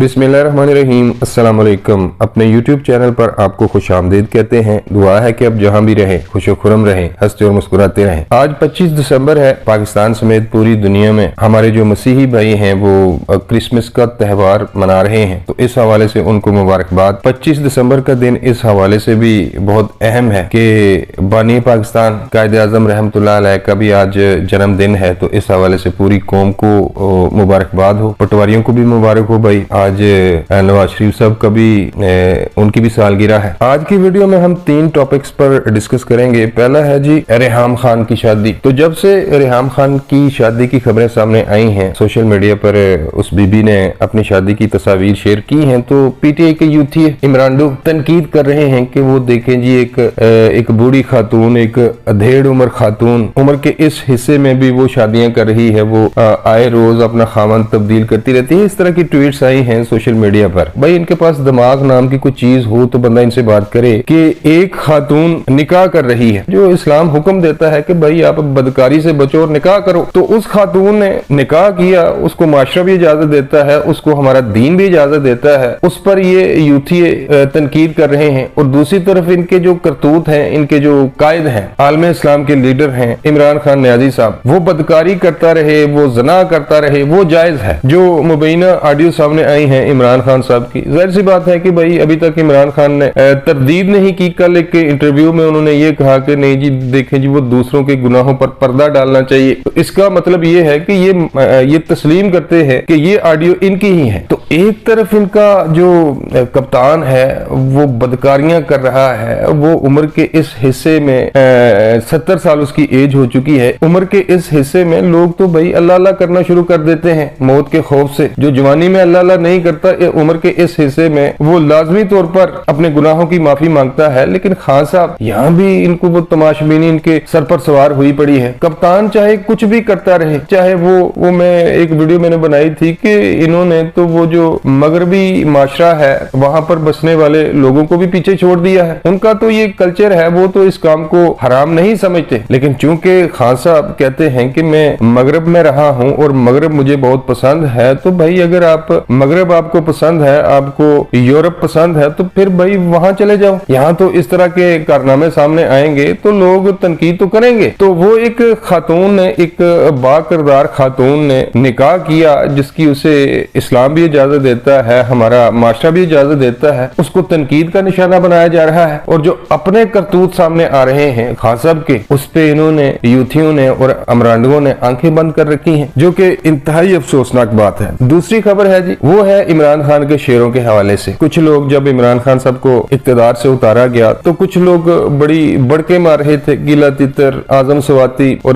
बिस्मिल्लाहिर्रहमानिर्रहीम। अस्सलाम वालेकुम। अपने YouTube चैनल पर आपको खुशामदीद कहते हैं। दुआ है कि आप जहां भी रहें खुशो खुरम रहें, हंसते और मुस्कुराते रहें। आज 25 दिसंबर है। पाकिस्तान समेत पूरी दुनिया में हमारे जो मसीही भाई हैं वो क्रिसमस का त्यौहार मना रहे हैं, तो इस हवाले से उनको मुबारकबाद। 25 दिसंबर का दिन इस हवाले से भी बहुत अहम है कि बानी पाकिस्तान कायद आजम रहमतुल्लाह अलैह का भी आज जन्मदिन है, तो इस हवाले से पूरी कौम को मुबारकबाद हो। पटवारियों को भी मुबारक हो भाई। आज नवाज शरीफ साहब का भी उनकी भी सालगिरह है। आज की वीडियो में हम 3 टॉपिक्स पर डिस्कस करेंगे। पहला है जी रेहाम खान की शादी। तो जब से रेहाम खान की शादी की खबरें सामने आई हैं, सोशल मीडिया पर उस बीबी ने अपनी शादी की तस्वीर शेयर की हैं, तो पीटीआई के यूथी इमरान डू तनकीद कर रहे हैं कि वो देखें जी एक बूढ़ी खातून, एक अधेड़ उम्र खातून, उम्र के इस हिस्से में भी वो शादियां कर रही है, वो आए रोज अपना खामन तब्दील करती रहती है। इस तरह की ट्वीट्स आई हैं सोशल मीडिया पर। भाई इनके पास दिमाग नाम की कोई चीज हो तो बंदा इनसे बात करे कि एक खातून निकाह कर रही है, जो इस्लाम हुक्म देता है कि भाई आप बदकारी से बचो और निकाह करो, तो उस खातून ने निकाह किया, उसको माशरा भी इजाजत देता है, उसको हमारा दीन भी इजाजत देता है, उस पर ये यूथी तनकीद कर रहे हैं। और दूसरी तरफ इनके जो करतूत हैं, इनके जो कायद हैं, आलम इस्लाम के लीडर हैं इमरान खान न्याजी साहब, वो बदकारी करता रहे, वो जना करता रहे, वो जायज है। जो मुबैना ऑडियो सामने आई है इमरान खान साहब की, जाहिर सी बात है कि भाई अभी तक इमरान खान ने तरदीद नहीं की। कल एक इंटरव्यू में उन्होंने ये कहा कि नहीं जी देखें जी वो दूसरों के गुनाहों पर पर्दा डालना चाहिए। तो इसका मतलब ये है कि ये तस्लीम करते हैं कि ये ऑडियो इनकी ही है। तो एक तरफ इनका जो कप्तान है वो बदकारियां कर रहा है, वो उम्र के इस हिस्से में 70 साल उसकी एज हो चुकी है। उम्र के इस हिस्से में लोग तो भाई अल्लाह अल्लाह करना शुरू कर देते हैं मौत के खौफ से। जो जवानी में अल्लाह अल्लाह नहीं करता, उम्र के इस हिस्से में वो लाजमी तौर पर अपने गुनाहों की माफी मांगता है। लेकिन खान साहब यहाँ भी इनको वो तमाशबीनी इनके सर पर सवार हुई पड़ी है। कप्तान चाहे कुछ भी करता रहे, चाहे वो मैं एक वीडियो मैंने बनाई थी कि इन्होंने तो वो जो मगरबी माशरा है वहां पर बसने वाले लोगों को भी पीछे छोड़ दिया है। उनका तो ये कल्चर है, वो तो इस काम को हराम नहीं समझते। लेकिन चूंकि खान साहब कहते हैं कि मैं मगरब में रहा हूं और मगरब मुझे बहुत पसंद है, तो भाई अगर आप मगरब आपको पसंद है, आपको यूरोप पसंद है, तो फिर भाई वहां चले जाओ। यहाँ तो इस तरह के कारनामे सामने आएंगे तो लोग तनकीद तो करेंगे। तो वो एक खातून ने, एक बाकिरदार खातून ने निकाह किया जिसकी उसे इस्लाम भी इजाजत देता है, हमारा माशरा भी इजाजत देता है, उसको तनकीद का निशाना बनाया जा रहा है। और जो अपने करतूत सामने आ रहे हैं खान साहब के, उस पे इन्होंने यूथियों ने और अमरांडुओं ने आंखें बंद कर रखी हैं, जो कि इंतहाई अफसोसनाक बात है। दूसरी खबर है जी, वो है इमरान खान के शेरों के हवाले से। कुछ लोग जब इमरान खान साहब को इक्तदार से उतारा गया तो कुछ लोग बड़ी बढ़के मार रहे थे। गीला तितर, आजम सवाती और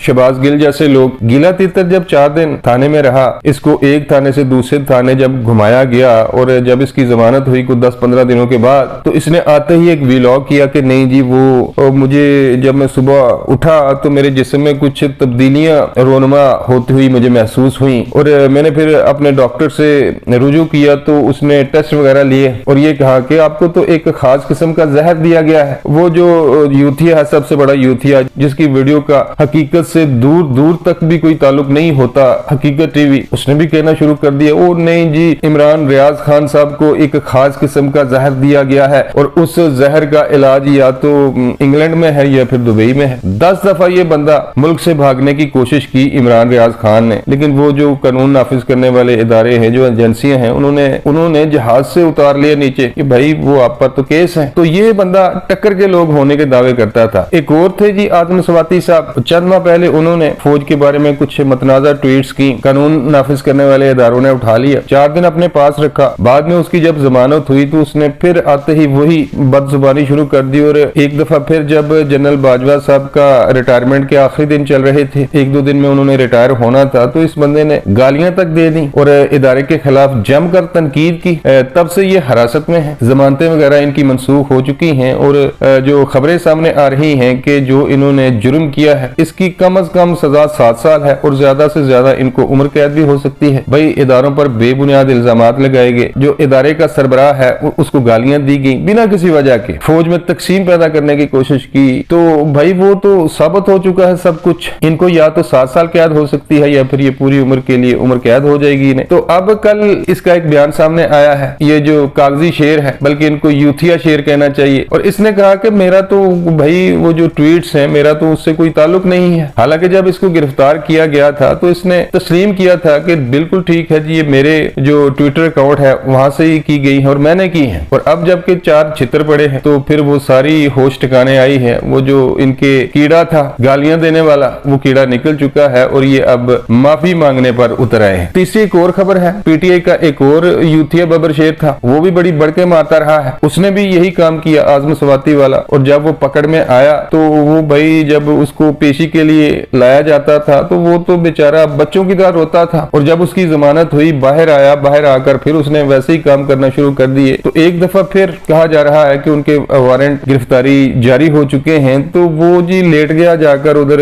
शहबाज गिल जैसे लोग। गीला तितर जब 4 दिन थाने में रहा, इसको एक थाने से दूसरे थाने जब घुमाया गया और जब इसकी जमानत हुई कुछ 10-15 दिनों के बाद, तो इसने आते ही एक व्लॉग किया कि नहीं जी वो मुझे जब मैं सुबह उठा तो मेरे जिस्म में कुछ तब्दीलियां रोनमा होती हुई मुझे महसूस हुई, और मैंने फिर अपने डॉक्टर से रुजू किया तो उसने टेस्ट वगैरह लिए और ये कहा कि आपको तो एक खास किस्म का जहर दिया गया है। वो जो यूथिया है, सबसे बड़ा यूथिया, जिसकी वीडियो का हकीकत से दूर दूर तक भी कोई ताल्लुक नहीं होता, हकीकत टीवी, उसने भी कहना शुरू कर दिया ओ नहीं जी इमरान रियाज खान साहब को एक खास किस्म का जहर दिया गया है और उस जहर का इलाज या तो इंग्लैंड में है या फिर दुबई में है। 10 दफा ये बंदा मुल्क से भागने की कोशिश की इमरान रियाज खान ने, लेकिन वो जो कानून नाफिज करने वाले इदारे हैं, जो एजेंसियां हैं, उन्होंने जहाज से उतार लिया नीचे कि भाई वो आप पर तो केस है। तो ये बंदा टक्कर के लोग होने के दावे करता था। एक और थे जी आजम सवाती साहब। चंद माह पहले उन्होंने फौज के बारे में कुछ मतनाजा ट्वीट्स की, कानून नाफिज करने वाले इदारों ने उठा लिया, 4 दिन अपने पास रखा। बाद में उसकी जब जमानत हुई तो उसने फिर आते ही वही बदजुबानी शुरू कर दी। और एक दफा फिर जब जनरल बाजवा साहब का रिटायरमेंट के आखिरी दिन चल रहे थे, 1-2 दिन में उन्होंने रिटायर होना था, तो इस बंदे ने गालियां तक दे दी और इदारे के खिलाफ जमकर तनकीद की। तब से ये हिरासत में है, जमानतें वगैरह इनकी मनसूख हो चुकी हैं और जो खबरें सामने आ रही हैं कि जो इन्होंने जुर्म किया है इसकी कम अज कम सजा 7 साल है और ज्यादा से ज्यादा इनको उम्र कैद भी हो सकती है। भाई इदारों पर बेबुनियाद इल्जामात लगाए गए, जो इदारे का सरबराह है उसको गालियां दी गई बिना किसी वजह के, फौज में तकसीम पैदा करने की कोशिश की, तो भाई वो तो साबित हो चुका है सब कुछ। इनको या तो 7 साल कैद हो सकती है या फिर ये पूरी उम्र के लिए उम्र कैद हो जाएगी इन्हें। तो अब कल इसका एक बयान सामने आया है, ये जो कागजी शेर है, बल्कि इनको यूथिया शेर कहना चाहिए, और इसने कहा कि मेरा तो भाई वो जो ट्वीट्स हैं मेरा तो उससे कोई ताल्लुक नहीं है। हालांकि जब इसको गिरफ्तार किया गया था तो इसने तस्लीम किया था कि बिल्कुल ठीक है जी, ये मेरे जो ट्विटर अकाउंट है वहां से ही की गई है और मैंने की है। और अब जबकि 4 छितर पड़े हैं तो फिर वो सारी होश ठिकाने आई है। वो जो इनके कीड़ा था गालियां देने वाला, वो कीड़ा निकल चुका है और ये अब माफी मांगने पर उतर आए हैं। तीसरी एक और खबर है, पीटीआई का एक और यूथिया बबर शेर था, वो भी बड़ी बढ़ के मारता रहा है। उसने भी यही काम किया, आजम सवाती वाला, और जब वो पकड़ में आया तो वो भाई जब उसको पेशी के लिए लाया जाता था तो वो तो बेचारा बच्चों की तरह रोता था। और जब उसकी जमानत हुई, बाहर आया, बाहर आकर फिर उसने वैसे ही काम करना शुरू कर दिए। तो एक दफा फिर कहा जा रहा है कि उनके वारंट गिरफ्तारी जारी हो चुके हैं, तो वो जी लेट गया जाकर उधर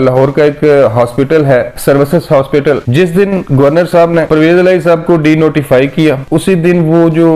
लाहौर का एक हॉस्पिटल है, सर्विसेज हॉस्पिटल। जिस दिन गवर्नर साहब ने परवेज इलाही साहब को डी नोटिफाई किया, उसी दिन वो जो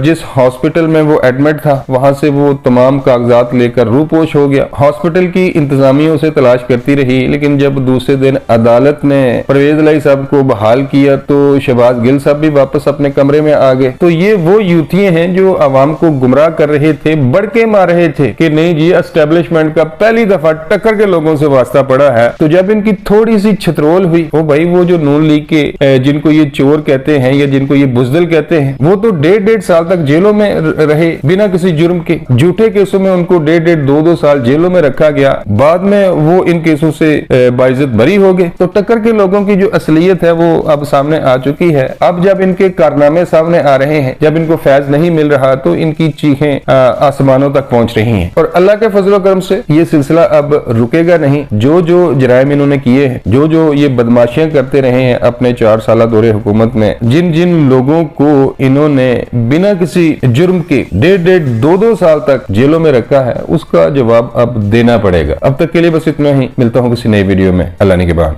जिस हॉस्पिटल में वो एडमिट था वहां से वो तमाम कागजात लेकर रूपोश हो गया। हॉस्पिटल की इंतजामिया उसे तलाश करती रही, लेकिन जब दूसरे दिन अदालत ने परवेज इलाही साहब को बहाल किया तो शहबाज गिल साहब भी वापस अपने कमरे में आ गए। तो ये वो यूथिये हैं जो आवाम को गुमराह कर रहे थे, बढ़ के मार रहे थे कि नहीं जी एस्टेब्लिशमेंट का पहली दफा टक्कर के लोगों से वास्ता पड़ा है। तो जब इनकी थोड़ी सी छतरोल हुई, वो भाई वो जो नून लीग के जिनको ये चोर कहते हैं या जिनको ये बुजदिल कहते हैं, वो तो 1.5 साल तक जेलों में रहे बिना किसी जुर्म के। झूठे केसों में उनको 1.5 2 साल जेलों में रखा गया। बाद में वो इन केसों से बाइज्जत बरी हो गए। तो टक्कर के लोगों की जो असलियत है वो अब सामने आ चुकी है। अब जब इनके कारनामे सामने आ रहे हैं, जब इनको फैज नहीं मिल रहा, तो इनकी चीखें आसमानों तक पहुंच रही हैं। और अल्लाह के फजल करम से ये सिलसिला अब रुकेगा नहीं। जो जो जराइम इन्होंने किए हैं, जो जो ये बदमाशियां करते रहे हैं अपने 4 साल दौरे हुकूमत में, जिन जिन लोगों को इन्होंने बिना किसी जुर्म के 1.5 2 साल तक जेलों में रखा है, उसका जवाब अब देना पड़ेगा। अब तक के लिए बस इतना ही। मिलता हूँ किसी नई वीडियो में। अल्लाह ने के बाद।